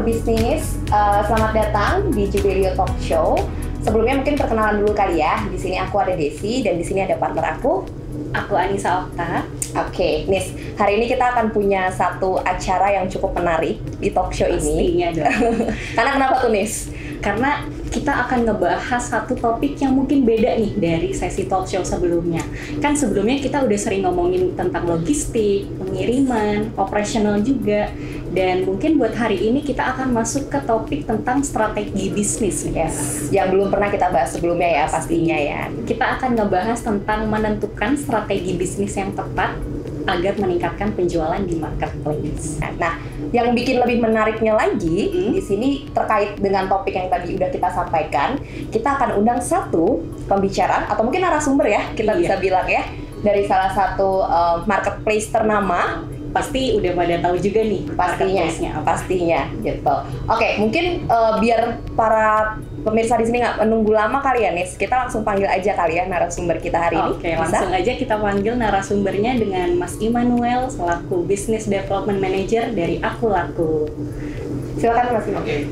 Sobat Bisnis, selamat datang di Jubileo Talk Show. Sebelumnya mungkin perkenalan dulu kali ya. Di sini aku ada Desi dan di sini ada partner aku. Aku Anissa Okta. Oke, Nis, hari ini kita akan punya satu acara yang cukup menarik di talk show ini. Pastinya dong. Karena kenapa tuh, Nis? Karena kita akan ngebahas satu topik yang mungkin beda nih dari sesi talk show sebelumnya. Kan sebelumnya kita udah sering ngomongin tentang logistik, pengiriman, operasional juga. Dan mungkin buat hari ini kita akan masuk ke topik tentang strategi bisnis. Yes, yang belum pernah kita bahas sebelumnya ya pastinya ya. Kita akan ngebahas tentang menentukan strategi bisnis yang tepat agar meningkatkan penjualan di marketplace. Nah, yang bikin lebih menariknya lagi di sini terkait dengan topik yang tadi udah kita sampaikan, kita akan undang satu pembicara atau mungkin narasumber ya, kita bisa bilang ya, dari salah satu marketplace ternama. Pasti udah pada tahu juga nih pastinya gitu. Oke, mungkin biar para pemirsa di sini nggak menunggu lama kali ya, Nis, kita langsung panggil aja kali ya narasumber kita hari ini. Oke, langsung aja kita panggil narasumbernya dengan Mas Immanuel selaku Business Development Manager dari Aku Laku. Silakan Mas Immanuel.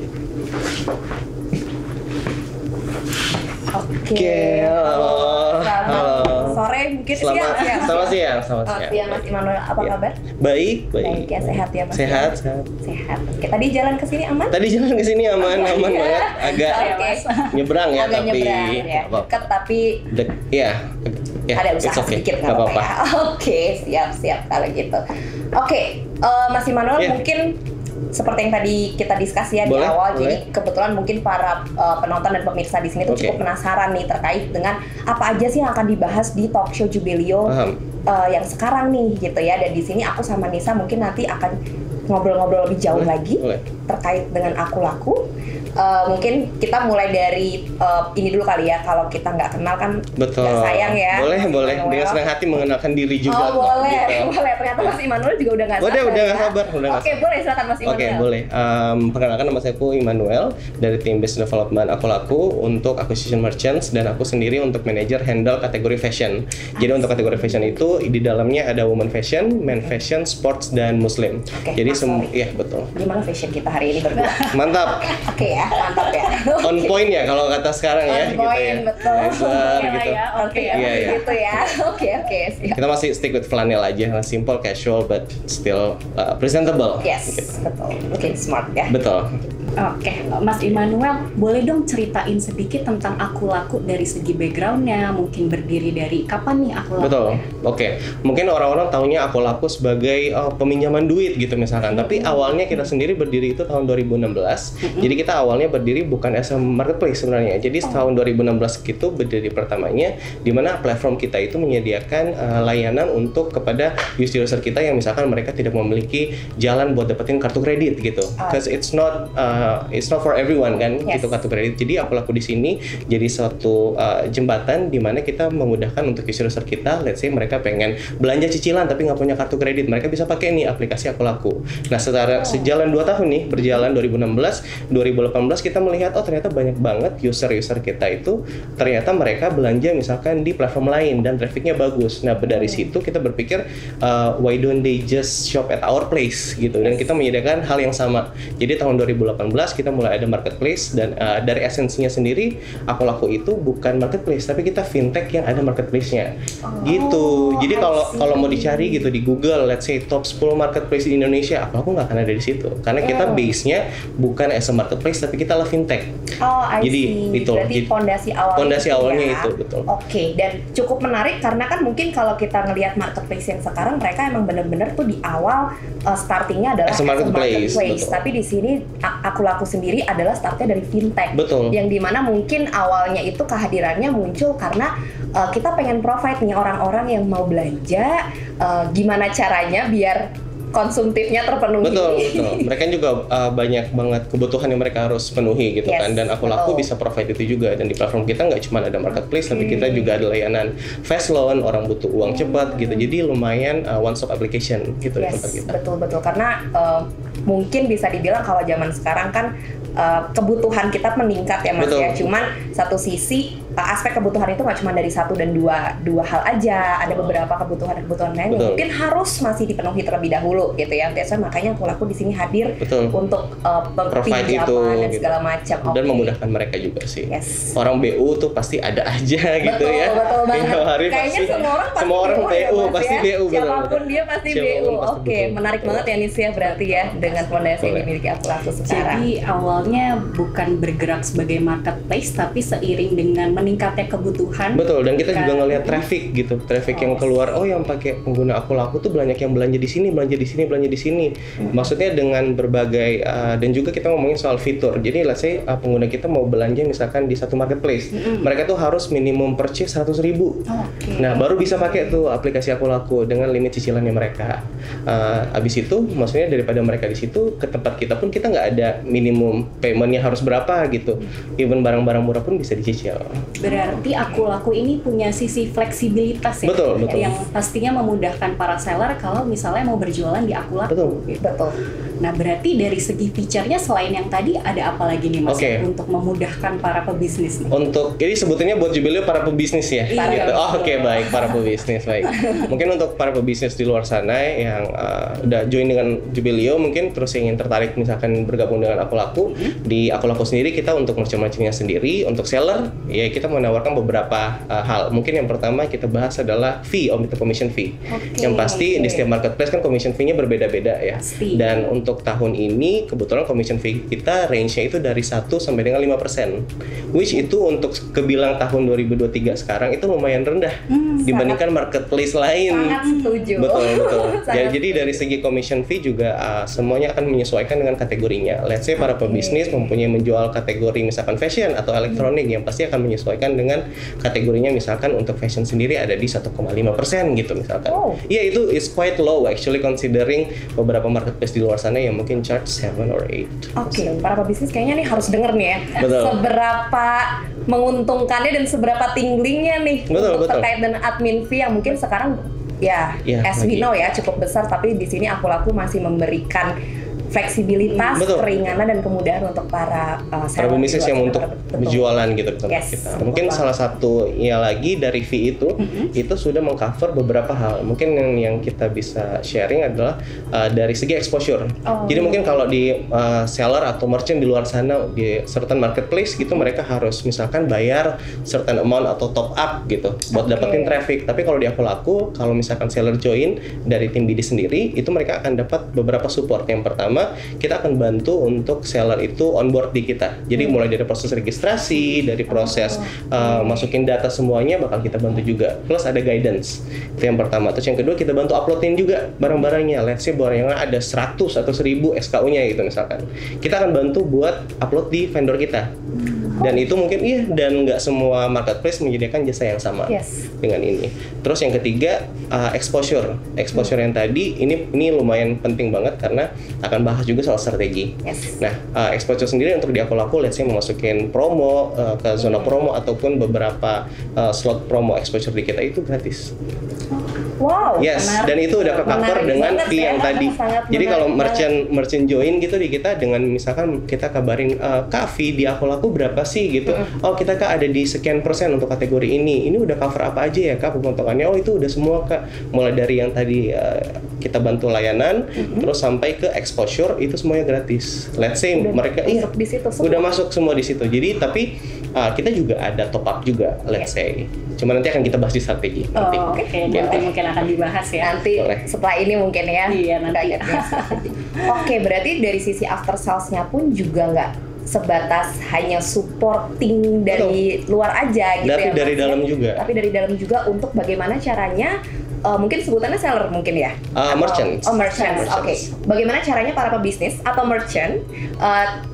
Oke, halo. Sore mungkin siang. Selamat siang. Siang Mas Immanuel, apa kabar? Baik. Baik ya, sehat ya Mas. Sehat. Oke, tadi jalan ke sini aman? Tadi jalan ke sini aman banget. Agak nyebrang ya, agak tapi nyebrang ya. Dekat tapi ada usaha sedikit nggak apa-apa. Oke, siap kalau gitu. Oke, Mas Immanuel mungkin seperti yang tadi kita diskusi ya di awal, jadi kebetulan mungkin para penonton dan pemirsa di sini tuh cukup penasaran nih terkait dengan apa aja sih yang akan dibahas di talk show Jubileo yang sekarang nih gitu ya. Dan di sini aku sama Nisa mungkin nanti akan ngobrol-ngobrol lebih jauh lagi terkait dengan Aku Laku. Mungkin kita mulai dari ini dulu kali ya, kalau kita nggak kenal kan nggak sayang ya. Boleh. Dengan senang hati mengenalkan diri juga. Boleh. Ternyata Mas Immanuel juga udah nggak sabar. Udah nggak sabar. Oke, boleh silakan Mas Immanuel. Oke, boleh. Perkenalkan, nama saya Immanuel dari tim Business Development Aku Laku untuk acquisition merchants, dan aku sendiri untuk manager handle kategori fashion. Jadi untuk kategori fashion itu di dalamnya ada women fashion, men fashion, sports, dan muslim. Jadi betul. Gimana fashion kita hari ini berdua? Mantap. Oke ya, mantap ya. On point ya kalau kata sekarang ya. On point, betul. Gitu. Oke, gitu ya. Oke. Kita masih stick with flannel aja, simple, casual, but still presentable. Yes, betul. Looking smart ya. Betul. Oke, Mas Immanuel, boleh dong ceritain sedikit tentang Aku Laku dari segi backgroundnya, mungkin berdiri dari kapan nih Aku Laku? Betul, oke. Mungkin orang-orang taunya Aku Laku sebagai peminjaman duit gitu misalkan, tapi awalnya kita sendiri berdiri itu tahun 2016. Jadi kita awalnya berdiri bukan as a marketplace sebenarnya. Jadi tahun 2016 itu berdiri pertamanya, di mana platform kita itu menyediakan layanan untuk kepada user kita yang misalkan mereka tidak memiliki jalan buat dapetin kartu kredit gitu. Because it's not for everyone kan, gitu kartu kredit. Jadi Aku Laku di sini jadi suatu jembatan di mana kita memudahkan untuk user kita. Let's say mereka pengen belanja cicilan tapi nggak punya kartu kredit, mereka bisa pakai nih aplikasi Aku Laku. Nah, sejalan 2 tahun nih berjalan, 2018 kita melihat ternyata banyak banget user kita itu ternyata mereka belanja misalkan di platform lain dan trafficnya bagus. Nah, dari situ kita berpikir why don't they just shop at our place gitu, dan kita menyediakan hal yang sama. Jadi tahun 2018 kita mulai ada marketplace, dan dari esensinya sendiri Aku Laku itu bukan marketplace tapi kita fintech yang ada marketplace-nya. Gitu. Jadi kalau mau dicari gitu di Google, let's say top 10 marketplace di Indonesia, Aku Laku nggak akan ada di situ. Karena kita base-nya bukan as a marketplace tapi kita adalah fintech. Jadi itu berarti fondasi awalnya itu betul. Oke, dan cukup menarik karena kan mungkin kalau kita ngelihat marketplace yang sekarang, mereka emang benar-benar tuh di awal startingnya adalah as a marketplace. Tapi di sini Aku Laku sendiri adalah startnya dari fintech. Betul. Yang dimana mungkin awalnya itu kehadirannya muncul karena kita pengen provide nih orang-orang yang mau belanja, gimana caranya biar konsumtifnya terpenuhi. Betul. Mereka juga banyak banget kebutuhan yang mereka harus penuhi gitu kan. Dan Aku Laku bisa provide itu juga. Dan di platform kita nggak cuma ada marketplace, tapi kita juga ada layanan fast loan, orang butuh uang cepat gitu. Jadi lumayan one stop application gitu di tempat kita. Betul. Karena mungkin bisa dibilang kalau zaman sekarang kan kebutuhan kita meningkat ya Mas ya. Cuman satu sisi aspek kebutuhan itu nggak cuma dari satu dan dua hal aja, ada beberapa kebutuhan lain yang mungkin harus masih dipenuhi terlebih dahulu gitu ya. Biasanya makanya aku laku di sini hadir untuk pinjaman dan segala macam. Dan memudahkan mereka juga sih. Orang BU tuh pasti ada aja gitu ya. Betul banget. Kayaknya semua orang pasti BU. Siapapun dia pasti BU. Oke, menarik banget ya Nisia berarti ya dengan fondasi yang dimiliki aku laku sekarang. Jadi awalnya bukan bergerak sebagai marketplace, tapi seiring dengan meningkatnya kebutuhan. Betul, dan kita juga ngelihat traffic gitu, traffic yang keluar. Oh, yang pakai pengguna aku laku tuh banyak yang belanja di sini. Maksudnya dengan berbagai dan juga kita ngomongin soal fitur. Jadi let's say pengguna kita mau belanja misalkan di satu marketplace, mereka tuh harus minimum purchase 100.000. Nah, baru bisa pakai tuh aplikasi aku laku dengan limit cicilannya mereka. Abis itu, maksudnya daripada mereka di situ ke tempat kita pun kita nggak ada minimum paymentnya harus berapa gitu. Even barang-barang murah pun bisa dicicil. Berarti aku laku ini punya sisi fleksibilitas ya. Betul. Yang pastinya memudahkan para seller kalau misalnya mau berjualan di aku laku. Betul. Nah, berarti dari segi feature-nya selain yang tadi ada apa lagi nih Mas untuk memudahkan para pebisnis nih? Jadi sebutannya buat Jubileo para pebisnis ya? Gitu. Baik, para pebisnis, baik. Mungkin untuk para pebisnis di luar sana yang udah join dengan Jubileo mungkin terus ingin tertarik misalkan bergabung dengan aku laku, di aku laku sendiri kita untuk merchant-merchantnya sendiri, untuk seller ya kita menawarkan beberapa hal. Mungkin yang pertama kita bahas adalah fee, commission fee. Yang pasti di setiap marketplace kan commission fee-nya berbeda-beda ya. Dan untuk tahun ini kebetulan commission fee kita range-nya itu dari 1 sampai dengan 5%. Which itu untuk kebilang tahun 2023 sekarang itu lumayan rendah dibandingkan marketplace lain. Sangat setuju. Betul. Jadi dari segi commission fee juga semuanya akan menyesuaikan dengan kategorinya. Let's say para pebisnis mempunyai menjual kategori misalkan fashion atau elektronik yang pasti akan menyesuaikan dengan kategorinya, misalkan untuk fashion sendiri ada di 1,5% gitu misalkan. Iya, itu is quite low actually considering beberapa marketplace di luar sana yang mungkin charge 7 or 8. Para pebisnis kayaknya nih harus denger nih ya. Seberapa menguntungkannya dan seberapa tinglingnya nih untuk terkait dengan admin fee yang mungkin sekarang as we know ya cukup besar, tapi di sini aku laku masih memberikan fleksibilitas, keringanan dan kemudahan untuk para pebisnis yang untuk berjualan gitu tempat kita. Mungkin salah satunya lagi dari fee itu sudah mengcover beberapa hal. Mungkin yang kita bisa sharing adalah dari segi exposure. Jadi mungkin kalau di seller atau merchant di luar sana di certain marketplace gitu mereka harus misalkan bayar certain amount atau top up gitu buat dapetin traffic. Tapi kalau di aku laku, kalau misalkan seller join dari tim BD sendiri, itu mereka akan dapat beberapa support. Yang pertama, kita akan bantu untuk seller itu onboard di kita. Jadi mulai dari proses registrasi, dari proses masukin data semuanya bakal kita bantu juga. Plus ada guidance. Itu yang pertama. Terus yang kedua kita bantu uploadin juga barang-barangnya. Let's say barangnya ada 100 atau 1000 SKU-nya gitu misalkan. Kita akan bantu buat upload di vendor kita. Dan itu mungkin dan nggak semua marketplace menyediakan jasa yang sama dengan ini. Terus yang ketiga exposure yang tadi ini lumayan penting banget karena akan bahas juga soal strategi. Nah, exposure sendiri untuk di aku laku, let's say memasukin promo ke zona promo ataupun beberapa slot promo exposure di kita itu gratis. Dan itu udah ke-cover dengan fee yang tadi. Jadi kalau merchant join gitu di kita dengan misalkan kita kabarin Kak, fee di aku laku berapa sih gitu. Kita Kak ada di sekian persen untuk kategori ini. Ini udah cover apa aja ya Kak pemotongannya? Itu udah semua Kak. Mulai dari yang tadi kita bantu layanan terus sampai ke exposure itu semuanya gratis. Let's say mereka udah masuk semua di situ. Jadi tapi kita juga ada top up juga, let's say. Cuma nanti akan kita bahas di strategi. Nanti mungkin akan dibahas ya. Nanti setelah ini mungkin ya. Iya, nanti. Berarti dari sisi after sales-nya pun juga nggak sebatas hanya supporting dari luar aja gitu. Tapi dari dalam juga. Tapi dari dalam juga untuk bagaimana caranya mungkin sebutannya seller mungkin ya? Merchant. Merchant. Bagaimana caranya para pebisnis atau merchant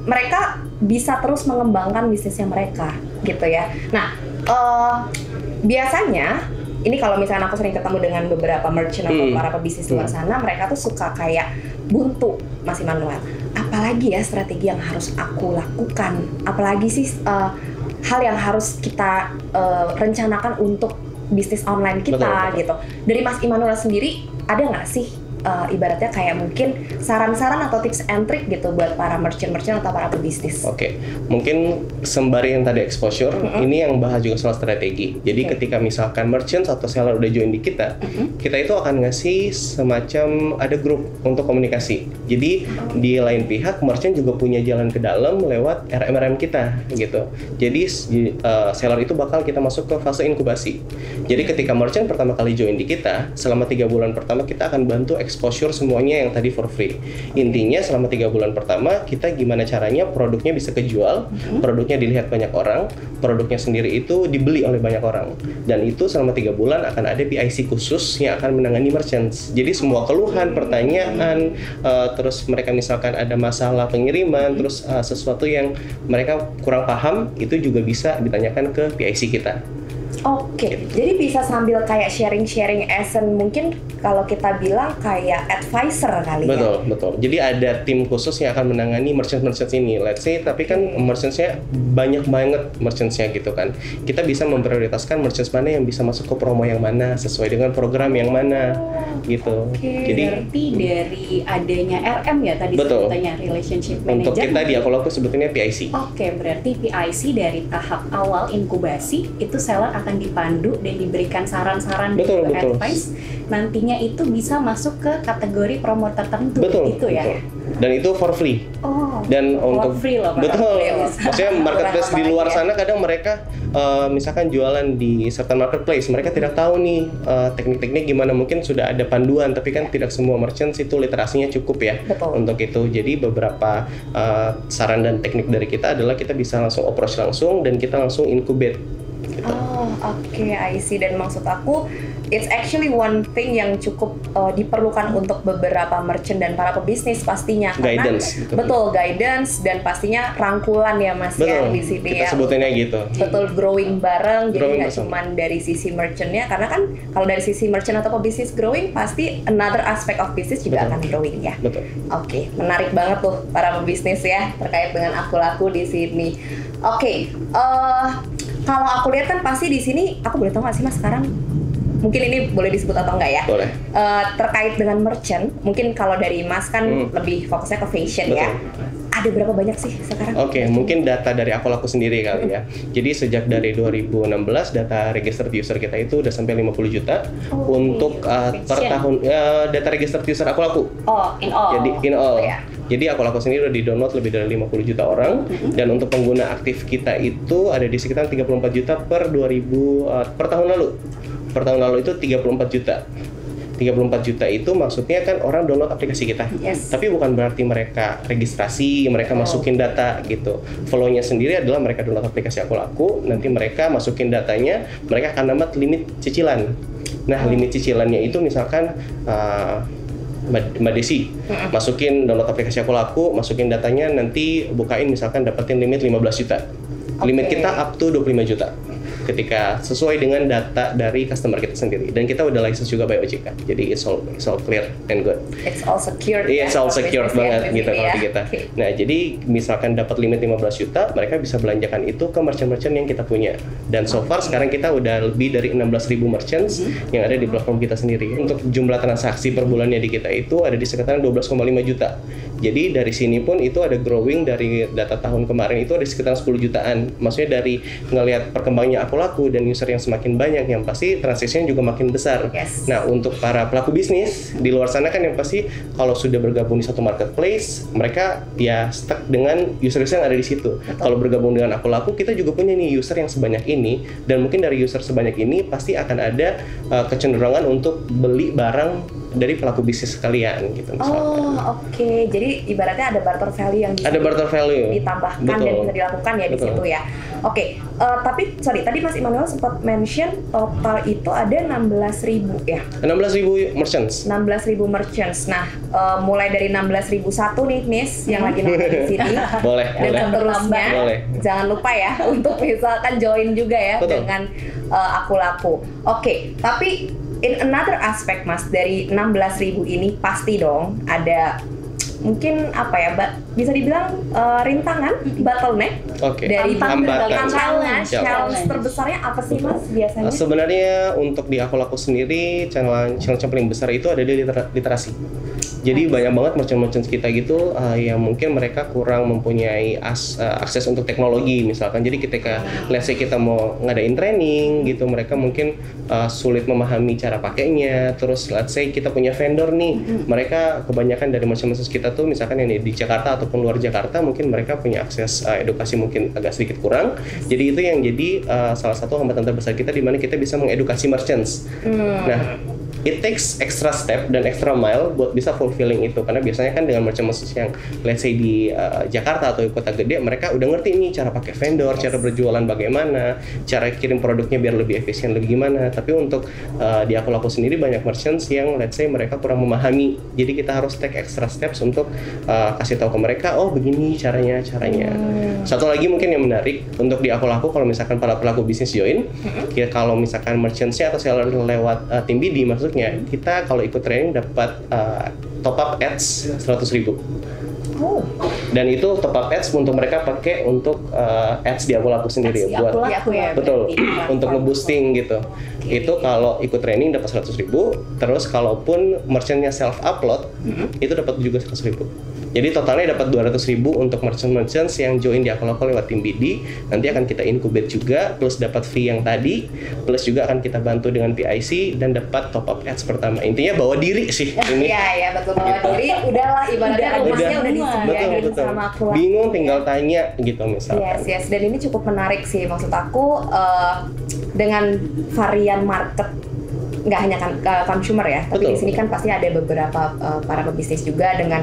mereka bisa terus mengembangkan bisnisnya mereka gitu ya. Nah, biasanya ini kalau misalnya aku sering ketemu dengan beberapa merchant atau para pebisnis luar sana, mereka tuh suka kayak buntu, Mas Immanuel. Apalagi ya strategi yang harus aku lakukan? Apalagi sih hal yang harus kita rencanakan untuk bisnis online kita gitu. Dari Mas Immanuel sendiri ada nggak sih ibaratnya kayak mungkin saran-saran atau tips and trick gitu buat para merchant-merchant atau para pebisnis. Oke, mungkin sembari yang tadi exposure, ini yang bahas juga soal strategi. Jadi ketika misalkan merchant atau seller udah join di kita, kita itu akan ngasih semacam ada grup untuk komunikasi. Jadi di lain pihak merchant juga punya jalan ke dalam lewat RM kita gitu. Jadi seller itu bakal kita masuk ke fase inkubasi. Jadi ketika merchant pertama kali join di kita, selama 3 bulan pertama kita akan bantu exposure semuanya yang tadi for free. Intinya selama 3 bulan pertama kita gimana caranya produknya bisa kejual, produknya dilihat banyak orang, produknya sendiri itu dibeli oleh banyak orang. Dan itu selama 3 bulan akan ada PIC khusus yang akan menangani merchants. Jadi semua keluhan, pertanyaan, terus mereka misalkan ada masalah pengiriman, terus sesuatu yang mereka kurang paham, itu juga bisa ditanyakan ke PIC kita. Oke, jadi bisa sambil kayak sharing-sharing essence, mungkin kalau kita bilang kayak advisor kali betul, ya? Betul. Jadi ada tim khusus yang akan menangani merchant-merchant ini. Let's say, tapi kan merchants-nya banyak banget merchants-nya gitu kan. Kita bisa memprioritaskan merchants mana yang bisa masuk ke promo yang mana, sesuai dengan program yang mana, gitu. Jadi berarti dari adanya RM ya tadi sebetulnya relationship manager. Untuk kita di Akulaku sebetulnya PIC. Oke, berarti PIC dari tahap awal inkubasi itu seller akan dipandu dan diberikan saran-saran dan advice. Nantinya itu bisa masuk ke kategori promo tertentu gitu ya. Betul. Dan itu for free. Dan for untuk free loh, betul. Maksudnya marketplace di luar sana kadang mereka misalkan jualan di certain marketplace, mereka tidak tahu nih teknik-teknik gimana, mungkin sudah ada panduan tapi kan tidak semua merchants itu literasinya cukup ya. Untuk itu. Jadi beberapa saran dan teknik dari kita adalah kita bisa langsung approach langsung dan kita langsung incubate. Gitu. Oke, I see. Dan maksud aku, it's actually one thing yang cukup diperlukan untuk beberapa merchant dan para pebisnis pastinya. Guidance. Karena, betul, guidance dan pastinya rangkulan ya Mas ya di sini kita ya. Sebutinnya gitu. Betul, growing bareng. Jadi nggak cuma dari sisi merchantnya, karena kan kalau dari sisi merchant atau pebisnis growing, pasti another aspect of business juga akan growing ya. Betul. Oke, menarik banget tuh para pebisnis ya terkait dengan Akulaku di sini. Oke, kalau aku lihat kan pasti di sini, aku boleh tahu nggak sih Mas sekarang? Mungkin ini boleh disebut atau enggak ya? Boleh. Terkait dengan merchant, mungkin kalau dari Mas kan lebih fokusnya ke fashion. Betul. Ya. Ada berapa banyak sih sekarang? Oke, mungkin data dari Akulaku sendiri kali ya. Jadi sejak dari 2016 data registered user kita itu udah sampai 50 juta untuk per tahun data registered user Akulaku. In all. Jadi in all. Jadi Akulaku sendiri udah di-download lebih dari 50 juta orang dan untuk pengguna aktif kita itu ada di sekitar 34 juta per tahun lalu. Per tahun lalu itu 34 juta. 34 juta itu maksudnya kan orang download aplikasi kita. Tapi bukan berarti mereka registrasi, mereka masukin data gitu. Flow-nya sendiri adalah mereka download aplikasi Akulaku, nanti mereka masukin datanya, mereka akan dapat limit cicilan. Nah, limit cicilannya itu misalkan Mbak Desi masukin download aplikasi Akulaku, masukin datanya, nanti bukain misalkan dapetin limit 15 juta. Limit kita up to 25 juta. Ketika sesuai dengan data dari customer kita sendiri, dan kita udah license juga by OJK, jadi it's all clear and good. It's all secure. Iya, it's all secure banget gitu kalau di kita. Nah, jadi misalkan dapat limit 15 juta, mereka bisa belanjakan itu ke merchant-merchant yang kita punya. Dan so far sekarang kita udah lebih dari 16.000 merchants yang ada di platform kita sendiri. Untuk jumlah transaksi per bulannya di kita itu ada di sekitar 12,5 juta. Jadi dari sini pun itu ada growing dari data tahun kemarin itu ada sekitar 10 jutaan. Maksudnya dari ngelihat perkembangannya Akulaku dan user yang semakin banyak, yang pasti transaksinya juga makin besar. Nah, untuk para pelaku bisnis di luar sana kan yang pasti kalau sudah bergabung di satu marketplace, mereka ya stuck dengan user-user yang ada di situ. Kalau bergabung dengan Akulaku, kita juga punya nih user yang sebanyak ini, dan mungkin dari user sebanyak ini pasti akan ada kecenderungan untuk beli barang dari pelaku bisnis sekalian gitu misalkan. Oke. Jadi ibaratnya ada barter value yang bisa ditambahkan dan bisa dilakukan ya di situ ya. Oke. Tapi sorry, tadi Mas Immanuel sempat mention total itu ada 16.000 ya. 16.000 merchants. 16.000 merchants. Nah, mulai dari 16.001 nih Miss yang lagi nonton di sini. Boleh. Dan seterusnya. Jangan lupa ya untuk misalkan join juga ya dengan Akulaku. Oke, tapi in another aspect Mas, dari 16.000 ini pasti dong ada mungkin apa ya, bisa dibilang rintangan, bottleneck dari challenge terbesarnya apa sih Mas biasanya? Sebenarnya untuk di aku laku sendiri challenge yang paling besar itu ada di literasi. Jadi banyak banget merchant-merchant kita gitu yang mungkin mereka kurang mempunyai akses untuk teknologi misalkan. Jadi ketika let's say kita mau ngadain training gitu, mereka mungkin sulit memahami cara pakainya. Terus let's say kita punya vendor nih, mereka kebanyakan dari merchant-merchant kita tuh misalkan yang di Jakarta ataupun luar Jakarta, mungkin mereka punya akses edukasi mungkin agak sedikit kurang. Jadi itu yang jadi salah satu hambatan terbesar kita di mana kita bisa mengedukasi merchants. Nah, it takes extra step dan extra mile buat bisa fulfilling itu, karena biasanya kan dengan merchant-merchant yang let's say di Jakarta atau di kota gede, mereka udah ngerti nih cara pakai vendor, cara berjualan bagaimana, cara kirim produknya biar lebih efisien lebih gimana. Tapi untuk di aku laku sendiri banyak merchants yang let's say mereka kurang memahami, jadi kita harus take extra steps untuk kasih tahu ke mereka, oh begini caranya. Satu lagi mungkin yang menarik untuk di aku laku, kalau misalkan para pelaku bisnis join, ya kalau misalkan merchants-nya atau seller lewat tim BD maksudnya, kita kalau ikut training dapat top up ads 100.000. Dan itu top up ads untuk mereka pakai untuk ads di aku laku sendiri buat betul untuk nge-boosting gitu. Itu kalau ikut training dapat 100.000, terus kalaupun merchantnya self upload itu dapat juga 100.000. Jadi totalnya dapat 200.000 untuk merchants yang join di aku laku lewat tim BD. Nanti akan kita incubate juga, plus dapat fee yang tadi, plus juga akan kita bantu dengan PIC dan dapat top up ads pertama. Intinya bawa diri sih ini. Iya betul, bawa diri. Udahlah ibaratnya rumahnya udah disediain sama aku laku. Bingung tinggal tanya gitu misalkan. Yes. Dan ini cukup menarik sih, maksud aku dengan varian market nggak hanya consumer ya, tapi di sini kan pasti ada beberapa para pebisnis juga dengan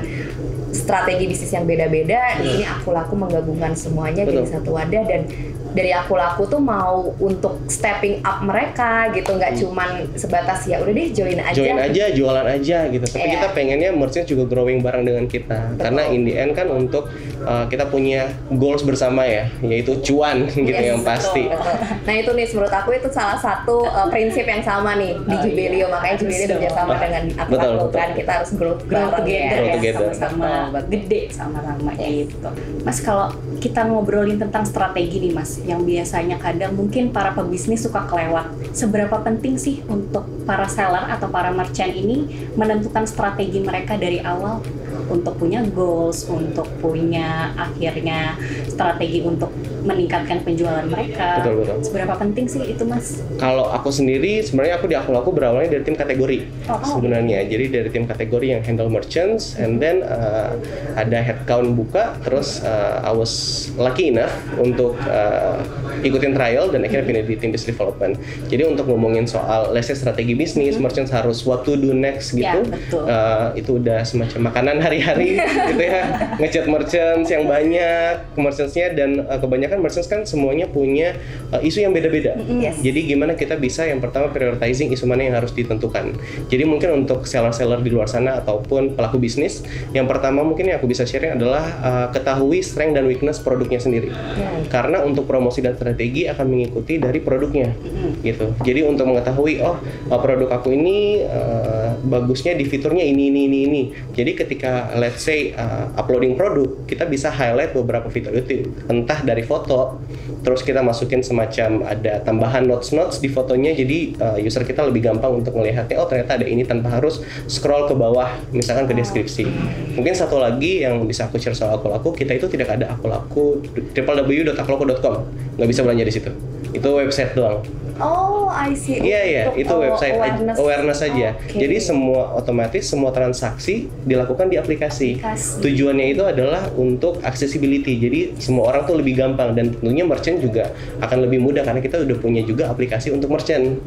strategi bisnis yang beda-beda. Di sini aku laku menggabungkan semuanya jadi satu wadah, dan dari aku laku tuh mau untuk stepping up mereka gitu, nggak cuman sebatas ya udah deh join aja, jualan aja gitu. Tapi kita pengennya merchant juga growing bareng dengan kita. Karena in the end kan untuk kita punya goals bersama ya, yaitu cuan gitu yang pasti. Betul. Nah itu nih menurut aku itu salah satu prinsip yang sama nih di Jubelio, makanya Jubelio bekerjasama dengan aku laku kan, kita harus grow together sama-sama gede sama-sama gitu. Mas, kalau kita ngobrolin tentang strategi nih Mas, yang biasanya kadang mungkin para pebisnis suka kelewat. Seberapa penting sih untuk para seller atau para merchant ini menentukan strategi mereka dari awal untuk punya goals, untuk punya akhirnya strategi untuk meningkatkan penjualan mereka? Betul. Seberapa penting sih itu Mas? Kalau aku sendiri, sebenarnya aku di aku laku berawalnya dari tim kategori sebenarnya. Jadi dari tim kategori yang handle merchants, and then ada headcount buka, terus I was lucky enough untuk ikutin trial dan akhirnya pindah di tim business development. Jadi untuk ngomongin soal let's say strategi bisnis, merchants harus what to do next gitu, itu udah semacam makanan hari-hari gitu ya. Ngechat merchants yang banyak, merchantsnya, dan kebanyakan merchants kan semuanya punya isu yang beda-beda. Jadi gimana kita bisa yang pertama prioritizing isu mana yang harus ditentukan. Jadi mungkin untuk seller-seller di luar sana ataupun pelaku bisnis, yang pertama mungkin yang aku bisa sharing adalah ketahui strength dan weakness produknya sendiri. Karena untuk promosi dan strategi akan mengikuti dari produknya gitu. Jadi untuk mengetahui produk aku ini bagusnya di fiturnya ini. Jadi ketika let's say uploading produk, kita bisa highlight beberapa fitur itu, entah dari foto, terus kita masukin semacam ada tambahan notes di fotonya, jadi user kita lebih gampang untuk melihatnya, ternyata ada ini tanpa harus scroll ke bawah misalkan ke deskripsi. Mungkin satu lagi yang bisa aku share soal aku laku, kita itu tidak ada aku laku www.akulaku.com, nggak bisa belanja di situ, itu website doang. I see. Iya, itu website awareness saja. Jadi semua otomatis, semua transaksi dilakukan di aplikasi. Tujuannya itu adalah untuk accessibility. Jadi semua orang tuh lebih gampang, dan tentunya merchant juga akan lebih mudah karena kita udah punya juga aplikasi untuk merchant.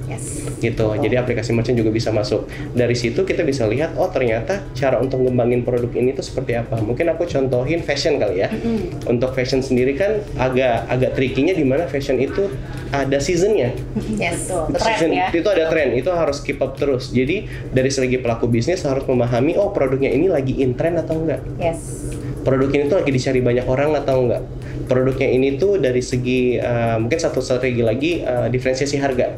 Gitu. Jadi aplikasi merchant juga bisa masuk. Dari situ kita bisa lihat, ternyata cara untuk ngembangin produk ini tuh seperti apa. Mungkin aku contohin fashion kali ya. Untuk fashion sendiri kan agak tricky-nya di mana fashion itu ada seasonnya. Itu ada tren, itu harus keep up terus. Jadi dari segi pelaku bisnis harus memahami produknya ini lagi in trend atau enggak. Produk ini tuh lagi dicari banyak orang atau enggak. Produknya ini tuh dari segi mungkin satu strategi lagi diferensiasi harga.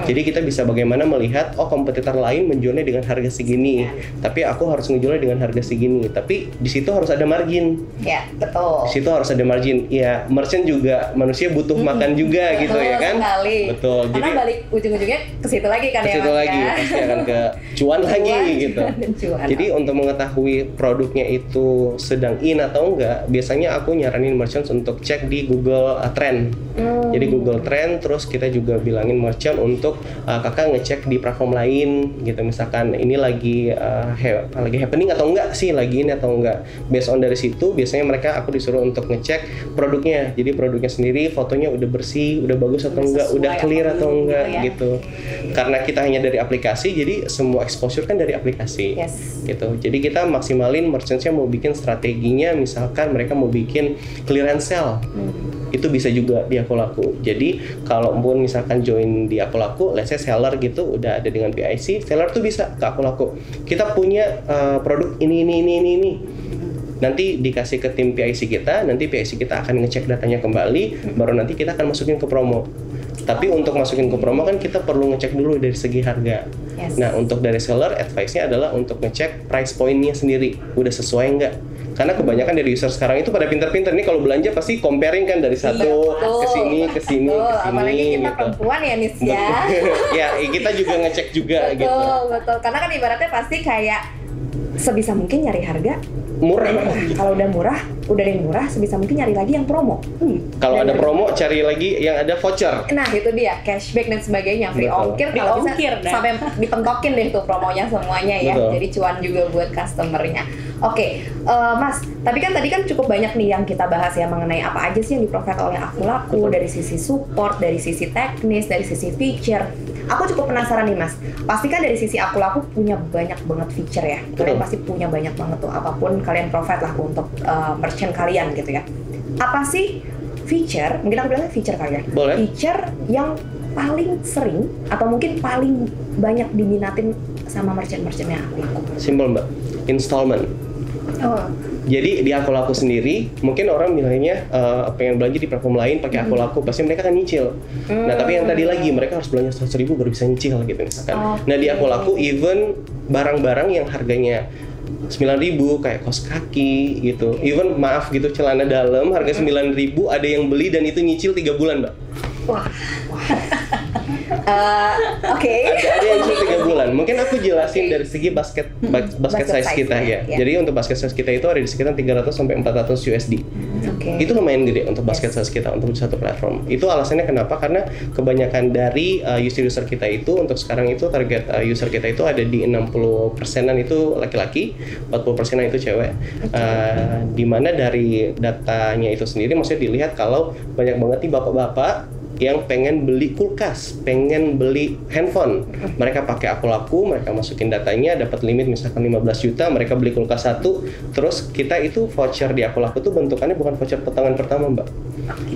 Jadi kita bisa bagaimana melihat kompetitor lain menjualnya dengan harga segini, tapi aku harus ngejualnya dengan harga segini. Tapi di situ harus ada margin. Ya, betul. Di situ harus ada margin. Ya, merchant juga manusia butuh makan juga gitu ya kan? Sekali. Betul. Karena jadi balik ujung-ujungnya ke situ lagi kan ke situ lagi, pasti akan ke cuan lagi gitu. Jadi untuk mengetahui produknya itu sedang in atau enggak, biasanya aku nyaranin merchant untuk cek di Google Trend. Jadi Google Trend, terus kita juga bilangin merchant untuk kakak ngecek di platform lain gitu, misalkan ini lagi happening atau enggak sih, lagi ini atau enggak. Based on dari situ biasanya aku disuruh untuk ngecek produknya. Jadi produknya sendiri fotonya udah bersih, udah bagus atau enggak, udah clear atau enggak gitu. Karena kita hanya dari aplikasi, jadi semua exposure kan dari aplikasi. Gitu. Jadi kita maksimalin merchant-nya mau bikin strateginya, misalkan mereka mau bikin clearance sale. Itu bisa juga di Aku Laku. Jadi kalau pun misalkan join di Aku Laku, let's say seller gitu udah ada dengan PIC, seller tuh bisa ke Aku Laku. Kita punya produk ini. Nanti dikasih ke tim PIC kita, nanti PIC kita akan ngecek datanya kembali, baru nanti kita akan masukin ke promo. Tapi untuk masukin ke promo kan kita perlu ngecek dulu dari segi harga. Nah, untuk dari seller, advice-nya adalah untuk ngecek price point-nya sendiri, udah sesuai nggak? Karena kebanyakan dari user sekarang itu pada pinter-pinter nih, kalau belanja pasti comparing kan dari satu ke sini. Apalagi kita gitu. Perempuan ya, Nis ya. Ya, kita juga ngecek juga gitu. Betul. Karena kan ibaratnya pasti kayak sebisa mungkin nyari harga murah. Kalau udah murah, udah ada yang murah, sebisa mungkin nyari lagi yang promo. Kalau ada promo, cari lagi yang ada voucher. Nah, itu dia, cashback dan sebagainya, free ongkir, kalau bisa sampai dipentokin deh tuh promonya semuanya ya. Jadi cuan juga buat customernya. Oke, Mas, tapi kan tadi kan cukup banyak nih yang kita bahas ya mengenai apa aja sih yang di-provide oleh Aku Laku, dari sisi support, dari sisi teknis, dari sisi feature. Aku cukup penasaran nih, Mas. Pasti kan dari sisi Aku Laku punya banyak banget feature ya. Kalian pasti punya banyak banget tuh, apapun kalian provide lah untuk merchant kalian gitu ya. Apa sih feature, mungkin aku bilangnya feature kali ya? Boleh. Feature yang paling sering atau mungkin paling banyak diminatin sama merchant-merchantnya Aku Laku? Simpel, Mbak. Installment. Jadi di Aku Laku sendiri, mungkin orang bilangnya pengen belanja di platform lain pakai Aku Laku, pasti mereka akan nyicil. Nah, tapi yang tadi lagi mereka harus belanja 100.000 baru bisa nyicil gitu misalkan. Nah, di Aku Laku even barang-barang yang harganya 9.000 kayak kaos kaki gitu, even maaf gitu celana dalam harga 9.000 ada yang beli dan itu nyicil 3 bulan, Mbak. Wah. Oke. Ada yang nyicil 3 bulan. Mungkin aku jelasin dari segi basket size kita ya. Jadi untuk basket size kita itu ada di sekitar 300 sampai 400 USD. Itu lumayan gede untuk basket size kita untuk satu platform. Itu alasannya kenapa? Karena kebanyakan dari user kita itu untuk sekarang itu target user kita itu ada di 60%-an itu laki-laki, 40%-an itu cewek. Dimana dari datanya itu sendiri maksudnya dilihat kalau banyak banget nih bapak-bapak yang pengen beli kulkas, pengen beli handphone, mereka pakai Aku Laku, mereka masukin datanya, dapat limit misalkan 15 juta, mereka beli kulkas 1, terus kita itu voucher di Aku Laku tuh bentukannya bukan voucher potongan pertama, Mbak.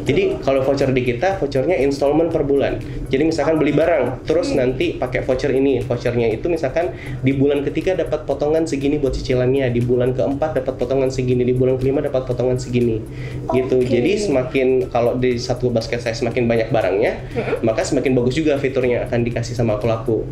Jadi kalau voucher di kita, vouchernya installment per bulan. Jadi misalkan beli barang, terus nanti pakai voucher ini, vouchernya itu misalkan di bulan ketiga dapat potongan segini buat cicilannya, di bulan keempat dapat potongan segini, di bulan kelima dapat potongan segini, gitu. Jadi semakin kalau di satu basket saya semakin banyak barangnya, maka semakin bagus juga fiturnya akan dikasih sama Aku Laku.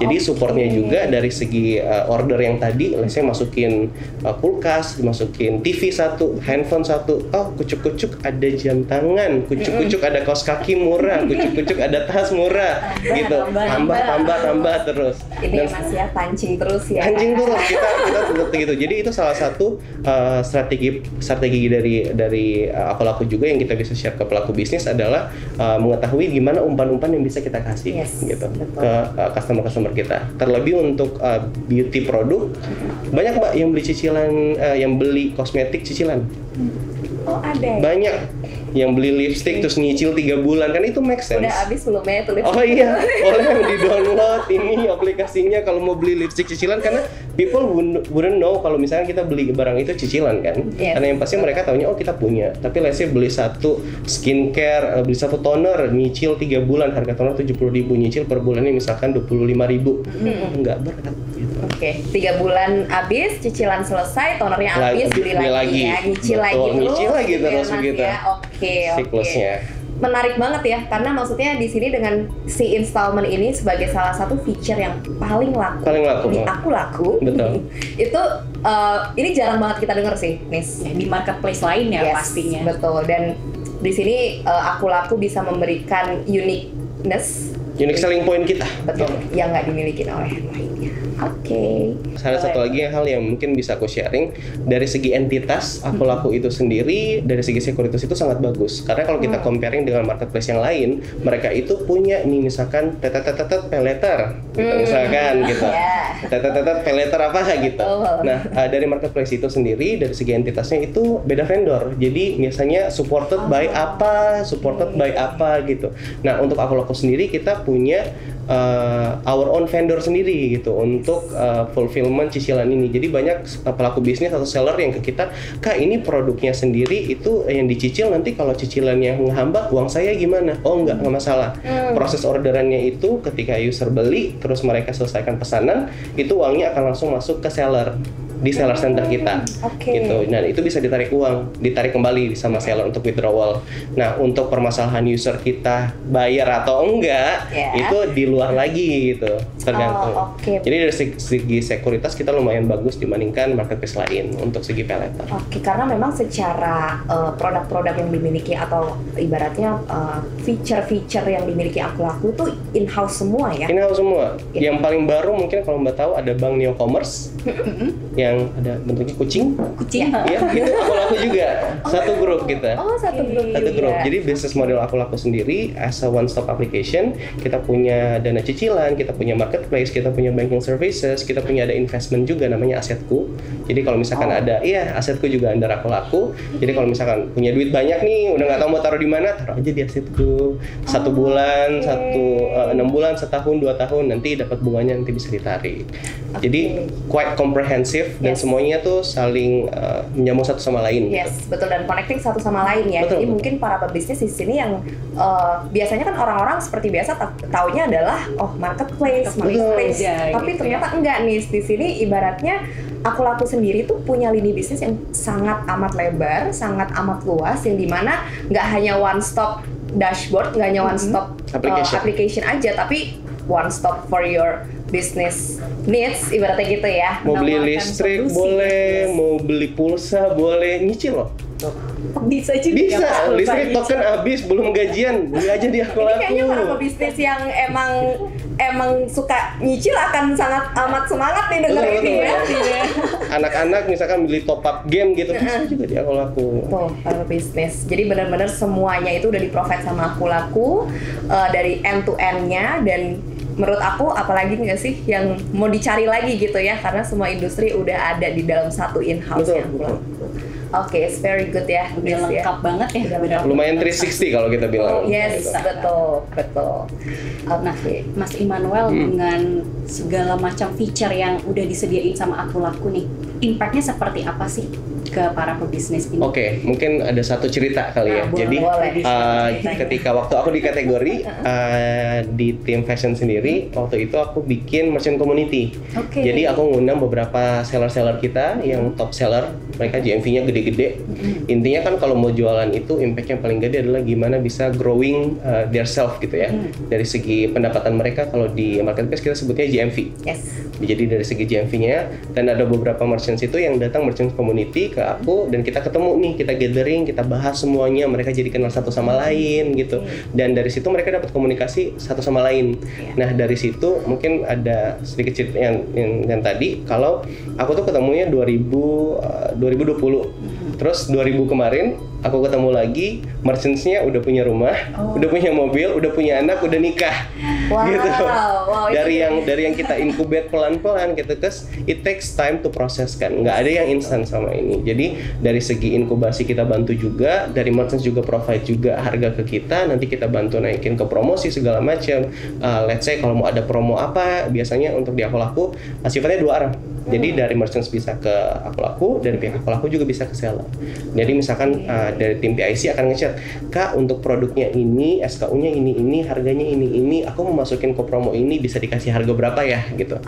Jadi supportnya juga dari segi order yang tadi, saya masukin kulkas, masukin TV 1, handphone 1, kucuk-kucuk ada jam tangan, kucuk-kucuk ada kaos kaki murah, kucuk-kucuk ada tas murah, gitu. Tambah terus. Ini Mas ya, pancing terus ya. Pancing terus kita tetap gitu. Jadi itu salah satu strategi dari Aku Laku juga yang kita bisa share ke pelaku bisnis adalah mengetahui gimana umpan-umpan yang bisa kita kasih gitu ke customer kita. Terlebih untuk beauty produk, banyak Mbak yang beli cicilan, yang beli kosmetik cicilan. Ada. Banyak yang beli lipstick terus nyicil 3 bulan, kan itu make sense. Udah habis belum ya itu lipstick? Oh iya, boleh di-download ini aplikasinya kalau mau beli lipstick cicilan, karena people wouldn't know kalau misalnya kita beli barang itu cicilan kan. Karena yang pasti mereka taunya kita punya. Tapi let's say beli satu skincare, beli satu toner, nyicil 3 bulan, harga toner 70.000, nyicil per bulannya misalkan 25.000. Enggak berat gitu. 3 bulan habis, cicilan selesai, tonernya habis, beli lagi ya, nyicil lagi dulu. Nyicil lagi terus begitu. Ya. Oke. Siklusnya. menarik banget ya, karena maksudnya di sini dengan si installment ini sebagai salah satu feature yang paling laku di Aku Laku. Betul. Itu ini jarang banget kita denger sih, Nis. Di marketplace lain ya, pastinya. Betul. Dan di sini Aku Laku bisa memberikan uniqueness, unique selling point kita. Betul. Yang nggak dimiliki oleh yang lainnya. Oke. Ada satu lagi hal yang mungkin bisa aku sharing, dari segi entitas Aku Laku itu sendiri, dari segi sekuritas itu sangat bagus. Karena kalau kita comparing dengan marketplace yang lain, mereka itu punya nih misalkan paylater gitu, misalkan gitu. Paylater apa gitu. Nah, dari marketplace itu sendiri, dari segi entitasnya itu beda vendor. Jadi biasanya supported by apa gitu. Nah, untuk Aku Laku sendiri kita punya our own vendor sendiri gitu untuk fulfillment cicilan ini. Jadi banyak pelaku bisnis atau seller yang ke kita, Kak, ini produknya sendiri itu yang dicicil, nanti kalau cicilannya menghambat uang saya gimana? Oh enggak masalah. Proses orderannya itu ketika user beli terus mereka selesaikan pesanan, itu uangnya akan langsung masuk ke seller di seller center kita, gitu. Nah, itu bisa ditarik kembali sama seller untuk withdrawal. Nah, untuk permasalahan user kita bayar atau enggak, itu di luar lagi gitu, tergantung. Jadi dari segi sekuritas kita lumayan bagus dibandingkan marketplace lain untuk segi paylater. Karena memang secara produk-produk yang dimiliki atau ibaratnya feature-feature yang dimiliki Aku Laku itu in-house semua ya? In-house semua. Yang paling baru mungkin kalau Mbak tahu ada Bank Neo Commerce yang ada bentuknya kucing. Iya, itu Aku Laku juga. Satu grup kita. Satu grup. Jadi bisnis model Aku Laku sendiri as a one stop application, kita punya dana cicilan, kita punya marketplace, kita punya banking services, kita punya ada investment juga namanya Asetku. Jadi kalau misalkan ada, Asetku juga under Aku Laku. Jadi kalau misalkan punya duit banyak nih, udah nggak tahu mau taruh di mana, taruh aja di Asetku. 1 bulan, 6 bulan, setahun, 2 tahun, nanti dapat bunganya, nanti bisa ditarik. Jadi quite comprehensive dan semuanya tuh saling menyambung satu sama lain. Yes, betul, dan connecting satu sama lain ya. Jadi mungkin para pebisnis di sini yang biasanya kan orang-orang seperti biasa taunya adalah marketplace. Tapi ternyata enggak nih, di sini ibaratnya Aku Laku sendiri tuh punya lini bisnis yang sangat amat lebar, sangat amat luas, yang dimana nggak hanya one stop dashboard, nggak hanya one stop application aja, tapi one stop for your business needs, ibaratnya gitu ya. Mau beli listrik boleh, mau beli pulsa boleh, nyicil loh. Bisa juga. Bisa, listrik token habis belum gajian, beli aja di Aku Laku. Ini kayaknya para pebisnis yang emang suka nyicil akan sangat amat semangat nih denger ini ya. Anak-anak misalkan beli top up game gitu, bisa juga di Aku Laku. Tuh, para bisnis. Jadi benar-benar semuanya itu udah di-provide sama Aku Laku, dari end to end-nya, dan menurut aku apalagi nggak sih yang mau dicari lagi gitu ya, karena semua industri udah ada di dalam satu in-house-nya Aku Laku. It's very good ya. Udah lengkap banget ya. Lumayan 360 kalau kita bilang. Yes, betul. Nah, Mas Immanuel, dengan segala macam feature yang udah disediain sama Aku Laku nih, impact-nya seperti apa sih ke para pebisnis ini? Mungkin ada satu cerita kali ya. Jadi ketika waktu aku di kategori di tim fashion sendiri, waktu itu aku bikin merchant community. Jadi aku ngundang beberapa seller-seller kita yang top seller, mereka GMV-nya gede-gede. Intinya kan kalau mau jualan itu impact yang paling gede adalah gimana bisa growing their self gitu ya. Dari segi pendapatan mereka, kalau di marketplace kita sebutnya GMV. Jadi dari segi GMV-nya, dan ada beberapa merchants itu yang datang merchant community ke aku, dan kita ketemu nih, kita gathering, kita bahas semuanya, mereka jadi kenal satu sama lain gitu. Dan dari situ mereka dapat komunikasi satu sama lain. Nah, dari situ mungkin ada sedikit cerita yang tadi, kalau aku tuh ketemunya 2020. Terus 2000 kemarin aku ketemu lagi, merchants-nya udah punya rumah, udah punya mobil, udah punya anak, udah nikah. Gitu. Dari yang kita incubate pelan-pelan gitu, cause it takes time to process kan. Nggak ada yang instan sama ini. Jadi dari segi inkubasi kita bantu juga, dari merchants juga provide juga harga ke kita, nanti kita bantu naikin ke promosi segala macam. Let's say kalau mau ada promo apa, biasanya untuk di Aku Laku sifatnya 2 arah. Jadi dari merchants bisa ke Aku Laku, dari pihak Aku Laku juga bisa ke seller. Jadi misalkan dari tim PIC akan ngechat, Kak untuk produknya ini, SKU-nya ini, harganya ini, aku mau masukin ke promo ini bisa dikasih harga berapa ya gitu.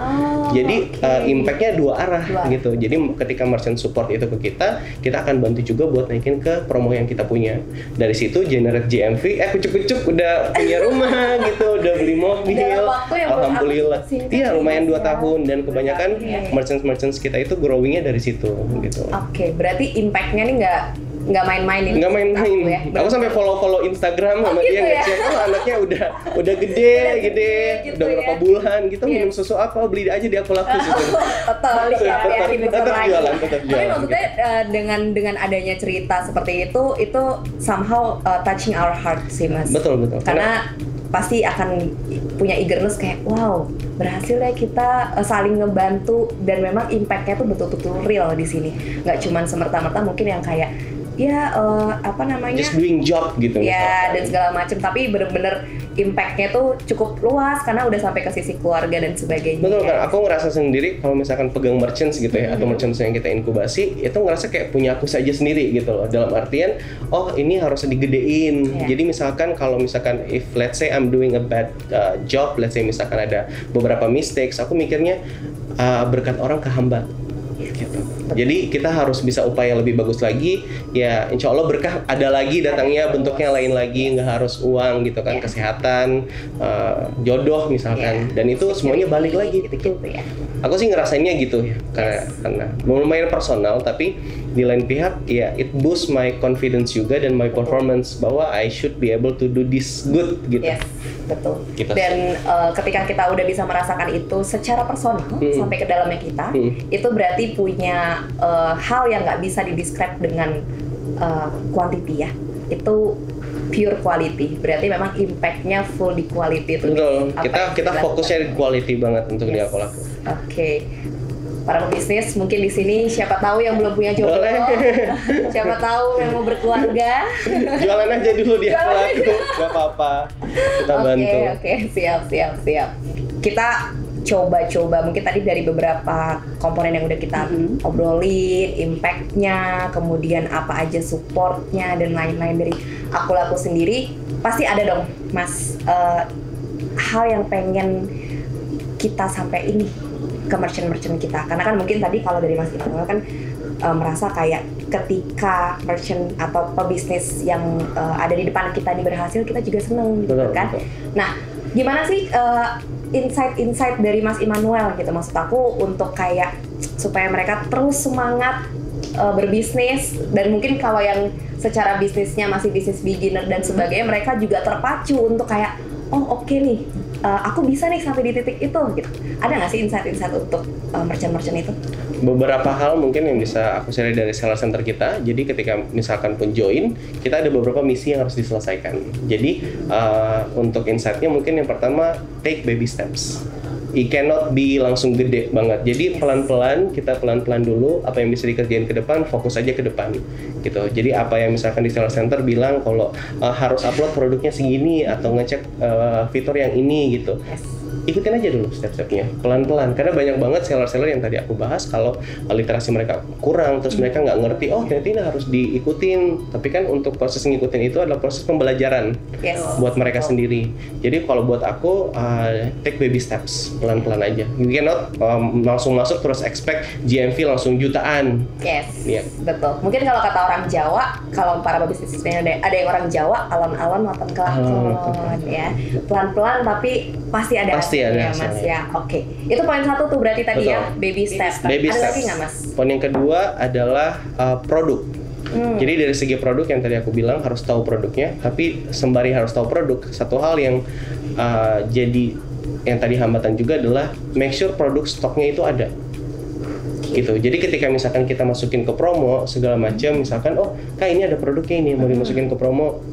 Jadi impact-nya dua arah gitu. Jadi ketika merchant support itu ke kita akan bantu juga buat naikin ke promo yang kita punya. Dari situ generate GMV, kucuk-kucuk udah punya rumah gitu, udah beli mobil. Alhamdulillah. Iya lumayan 2 tahun dan kebanyakan merchants kita itu growing-nya dari situ gitu. Oke, berarti impact-nya nih nggak main-main ini. Nggak main-main. Ya? Aku sampai follow Instagram sama dia ngecek, anaknya udah gede, gitu udah berapa bulan gitu, minum susu apa, beli aja di Akulakus gitu. Tetap jualan. Tapi maksudnya dengan adanya cerita seperti itu somehow touching our heart sih Mas. Betul. Karena pasti akan punya eagerness kayak wow berhasil ya kita saling ngebantu dan memang impactnya tuh betul-betul real di sini, nggak cuman semerta-merta mungkin yang kayak just doing job gitu ya dan segala macam, tapi bener-bener impactnya tuh cukup luas karena udah sampai ke sisi keluarga dan sebagainya. Betul kan, aku ngerasa sendiri kalau misalkan pegang merchants gitu ya, atau merchants yang kita inkubasi itu ngerasa kayak punya aku saja sendiri gitu loh, dalam artian ini harus digedein. Jadi misalkan kalau misalkan if let's say I'm doing a bad job, let's say misalkan ada beberapa mistakes, aku mikirnya berkat orang kehambat gitu. Jadi kita harus bisa upaya lebih bagus lagi ya, insya Allah berkah ada lagi datangnya, bentuknya lain lagi, nggak harus uang gitu kan, kesehatan, jodoh misalkan, dan itu semuanya balik lagi gitu. Aku sih ngerasainnya gitu ya, karena lumayan personal, tapi di lain pihak ya it boost my confidence juga dan my performance bahwa I should be able to do this good gitu. Betul. Gitu. Dan ketika kita udah bisa merasakan itu secara personal sampai ke dalamnya kita, itu berarti punya hal yang nggak bisa didescribe dengan quantity ya. Itu pure quality. Berarti memang impact-nya full di quality itu. Betul. Kita fokusnya di quality banget untuk di Akulakus. Oke. Para pebisnis mungkin di sini siapa tahu yang belum punya jodoh, siapa tahu yang mau berkeluarga, jualan aja dulu di Akulakus, nggak apa-apa, kita bantu. Oke, siap. Kita coba mungkin tadi dari beberapa komponen yang udah kita obrolin, impact-nya, kemudian apa aja supportnya dan lain-lain dari Akulakus sendiri, pasti ada dong Mas hal yang pengen kita sampai ini ke merchant kita, karena kan mungkin tadi kalau dari Mas Immanuel kan merasa kayak ketika merchant atau pebisnis yang ada di depan kita ini berhasil, kita juga seneng gitu kan. Nah, gimana sih insight dari Mas Immanuel gitu, maksud aku untuk kayak supaya mereka terus semangat berbisnis, dan mungkin kalau yang secara bisnisnya masih bisnis beginner dan sebagainya, mereka juga terpacu untuk kayak oke nih, aku bisa nih sampai di titik itu gitu. Ada nggak sih insight-insight untuk merchant-merchant itu? Beberapa hal mungkin yang bisa aku share dari seller center kita. Jadi ketika misalkan pun join, kita ada beberapa misi yang harus diselesaikan. Jadi untuk insight-nya mungkin yang pertama, take baby steps. It cannot be langsung gede banget. Jadi pelan-pelan, kita pelan-pelan dulu. Apa yang bisa dikerjain ke depan, fokus aja ke depan gitu. Jadi apa yang misalkan di seller center bilang kalau harus upload produknya segini atau ngecek fitur yang ini gitu, ikutin aja dulu step-stepnya pelan-pelan, karena banyak banget seller-seller yang tadi aku bahas kalau literasi mereka kurang, terus mereka nggak ngerti ternyata ini harus diikutin, tapi kan untuk proses ngikutin itu adalah proses pembelajaran buat mereka sendiri. Jadi kalau buat aku take baby steps, pelan-pelan aja. You cannot langsung masuk terus expect GMV langsung jutaan. Betul. Mungkin kalau kata orang Jawa, kalau para pebisnis ada yang orang Jawa, alon-alon matang kelakon ya, pelan-pelan tapi pasti ada ya Mas ya. Oke. Itu poin 1 tuh berarti tadi ya, baby step. Ada lagi nggak Mas? Poin yang kedua adalah produk. Jadi dari segi produk yang tadi aku bilang harus tahu produknya, tapi sembari harus tahu produk, satu hal yang jadi yang tadi hambatan juga adalah make sure produk stoknya itu ada. Gitu. Jadi ketika misalkan kita masukin ke promo segala macam, misalkan Kak ini ada produknya ini mau dimasukin ke promo,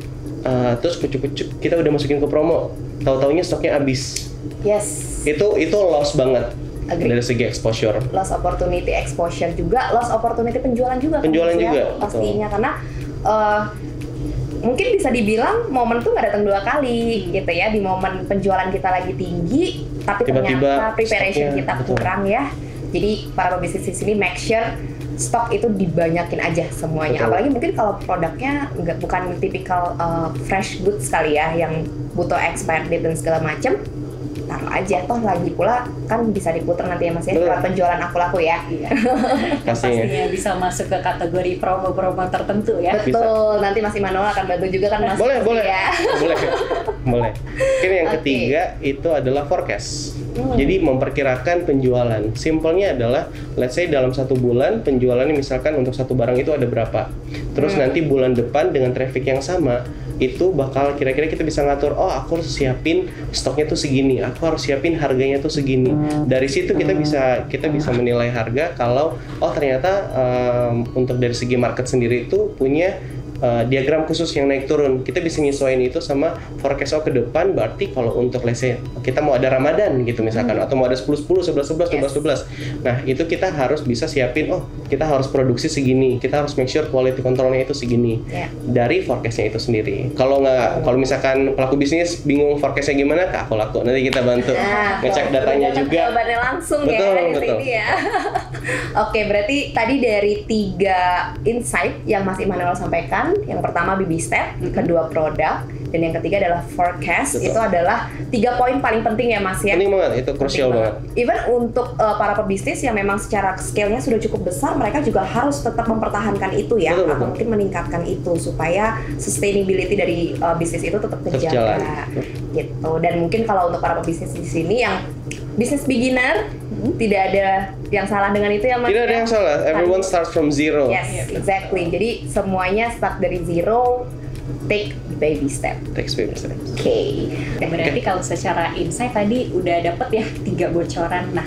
terus kucuk-kucuk kita udah masukin ke promo, tahu-taunya stoknya habis. Itu loss banget. Dari segi exposure. Loss opportunity exposure juga, loss opportunity penjualan juga. Pastinya, karena mungkin bisa dibilang momen tuh nggak datang 2 kali gitu ya. Di momen penjualan kita lagi tinggi, tapi tiba-tiba ternyata preparation kita kurang ya. Jadi para pebisnis di sini make sure stok itu dibanyakin aja semuanya. Betul. Apalagi mungkin kalau produknya bukan tipikal fresh goods kali ya, yang butuh expired date dan segala macem, taruh aja. Toh lagi pula kan bisa diputar nanti ya Mas ya, setelah penjualan Aku Laku ya. Iya. Pastinya bisa masuk ke kategori promo-promo tertentu ya. Betul, nanti Mas Immanuel akan bantu juga kan Mas. Boleh ya. boleh. Mungkin yang ketiga itu adalah forecast. Jadi memperkirakan penjualan. Simpelnya adalah, let's say dalam 1 bulan penjualannya misalkan untuk satu barang itu ada berapa. Terus nanti bulan depan dengan traffic yang sama, itu bakal kira-kira kita bisa ngatur, oh aku harus siapin stoknya tuh segini, aku harus siapin harganya tuh segini. Dari situ kita bisa menilai harga kalau oh ternyata untuk dari segi market sendiri itu punya diagram khusus yang naik turun. Kita bisa nyesuaiin itu sama forecast ke depan. Berarti kalau untuk let's say kita mau ada Ramadan gitu misalkan, atau mau ada 10-10, 11-11, 12-12. Nah, itu kita harus bisa siapin, oh kita harus produksi segini, kita harus make sure quality controlnya itu segini dari forecastnya itu sendiri. Kalau misalkan pelaku bisnis bingung forecastnya gimana, ke Aku Laku. Nanti kita bantu ngecek datanya juga. Jawabannya langsung betul, ya di sini ya. Oke, berarti tadi dari 3 insight yang Mas Immanuel sampaikan. Yang pertama baby step, kedua produk, dan yang ketiga adalah forecast. Betul. Itu adalah 3 poin paling penting ya Mas ya. Penting banget, itu krusial banget. Even untuk para pebisnis yang memang secara scale-nya sudah cukup besar, mereka juga harus tetap mempertahankan itu ya, atau mungkin meningkatkan itu supaya sustainability dari bisnis itu tetap terjaga. Gitu. Dan mungkin kalau untuk para pebisnis di sini yang bisnis beginner, tidak ada yang salah dengan itu ya Mas? Tidak ada yang salah, everyone starts from zero. Yes, exactly. Jadi semuanya start dari zero, take baby step. Oke. Berarti kalau secara insight tadi udah dapet ya 3 bocoran. Nah,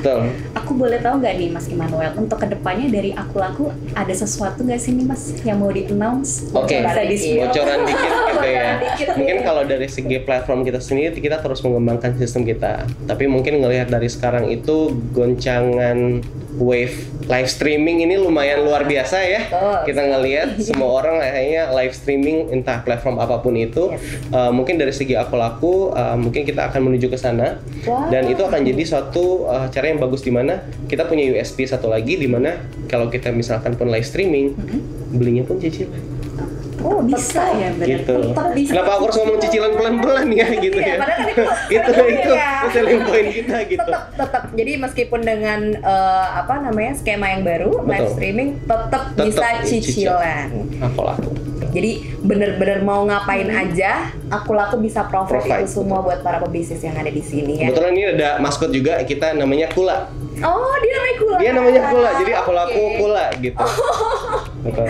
aku boleh tahu nggak nih Mas Immanuel, untuk kedepannya dari Aku Laku ada sesuatu nggak sih nih Mas yang mau di-announce? Oke, bocoran dikit gitu ya. Mungkin kalau dari segi platform kita sendiri, kita terus mengembangkan sistem kita. Tapi mungkin ngelihat dari sekarang itu goncangan wave live streaming ini lumayan luar biasa ya. Kita ngelihat semua orang kayaknya live streaming entah platform apapun itu. Mungkin dari segi Aku Laku mungkin kita akan menuju ke sana. Dan itu akan jadi suatu cara yang bagus, di mana kita punya USP satu lagi, di mana kalau kita misalkan pun live streaming, belinya pun cicilan. Oh bisa ya berarti. Gitu. Kenapa aku harus ngomong cicilan pelan-pelan ya gitu ya? Padahal kan itu selling point kita gitu. Tetap. Jadi meskipun dengan skema yang baru, live streaming tetap bisa cicilan. Aku Laku. Jadi bener-bener mau ngapain aja, Aku Laku bisa provide itu semua buat para pebisnis yang ada di sini ya. Kebetulan ini ada maskot juga, kita namanya Kula. Oh, dia namanya Kula. Dia namanya Kula, jadi Aku Laku Kula gitu. Oke.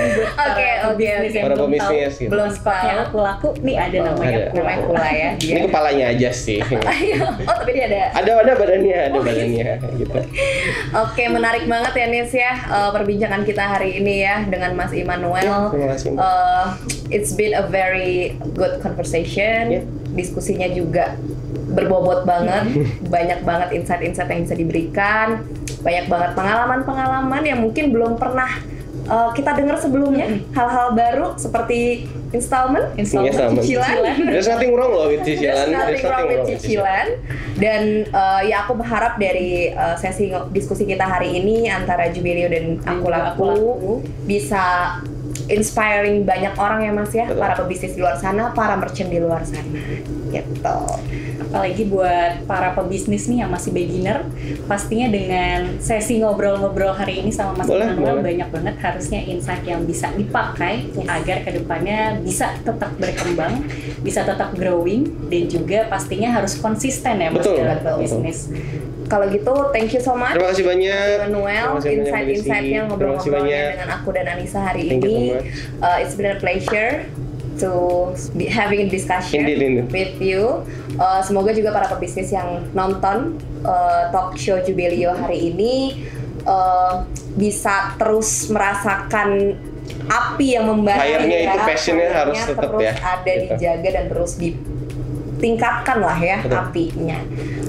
Para pebisnis gitu. Belum spotnya Aku Laku, nih ada namanya Kula ya. Ini kepalanya aja sih. Oh, tapi dia ada. Ada badannya gitu. Oke, menarik banget ya Nis ya, perbincangan kita hari ini ya dengan Mas Immanuel. Terima kasih. It's been a very good conversation. Diskusinya juga berbobot banget, banyak banget insight-insight yang bisa diberikan, banyak banget pengalaman-pengalaman yang mungkin belum pernah kita dengar sebelumnya, hal-hal baru seperti installment cicilan. There's nothing wrong loh with cicilan. Dan ya aku berharap dari sesi diskusi kita hari ini antara Jubelio dan Aku Laku bisa inspiring banyak orang ya Mas ya. Betul. Para pebisnis di luar sana, para merchant di luar sana gitu. Apalagi buat para pebisnis nih yang masih beginner, pastinya dengan sesi ngobrol-ngobrol hari ini sama Mas Immanuel banyak banget harusnya insight yang bisa dipakai agar kedepannya bisa tetap berkembang, bisa tetap growing, dan juga pastinya harus konsisten ya Mas dalam bisnis. Kalau gitu, thank you so much. Terima kasih banyak, Immanuel, insight-insightnya ngobrol-ngobrolnya dengan aku dan Anissa hari ini. It's been a pleasure to be having a discussion with you. Semoga juga para pebisnis yang nonton talk show Jubelio hari ini bisa terus merasakan api yang membara. Akhirnya itu passionnya harus tetap ya ada dijaga dan terus ditingkatkan lah ya apinya.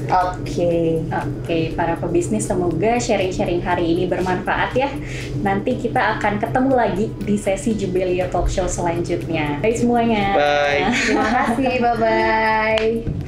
Oke, para pebisnis, semoga sharing-sharing hari ini bermanfaat ya. Nanti kita akan ketemu lagi di sesi Jubelio Talk Show selanjutnya. Bye semuanya. Bye. Terima kasih, bye-bye.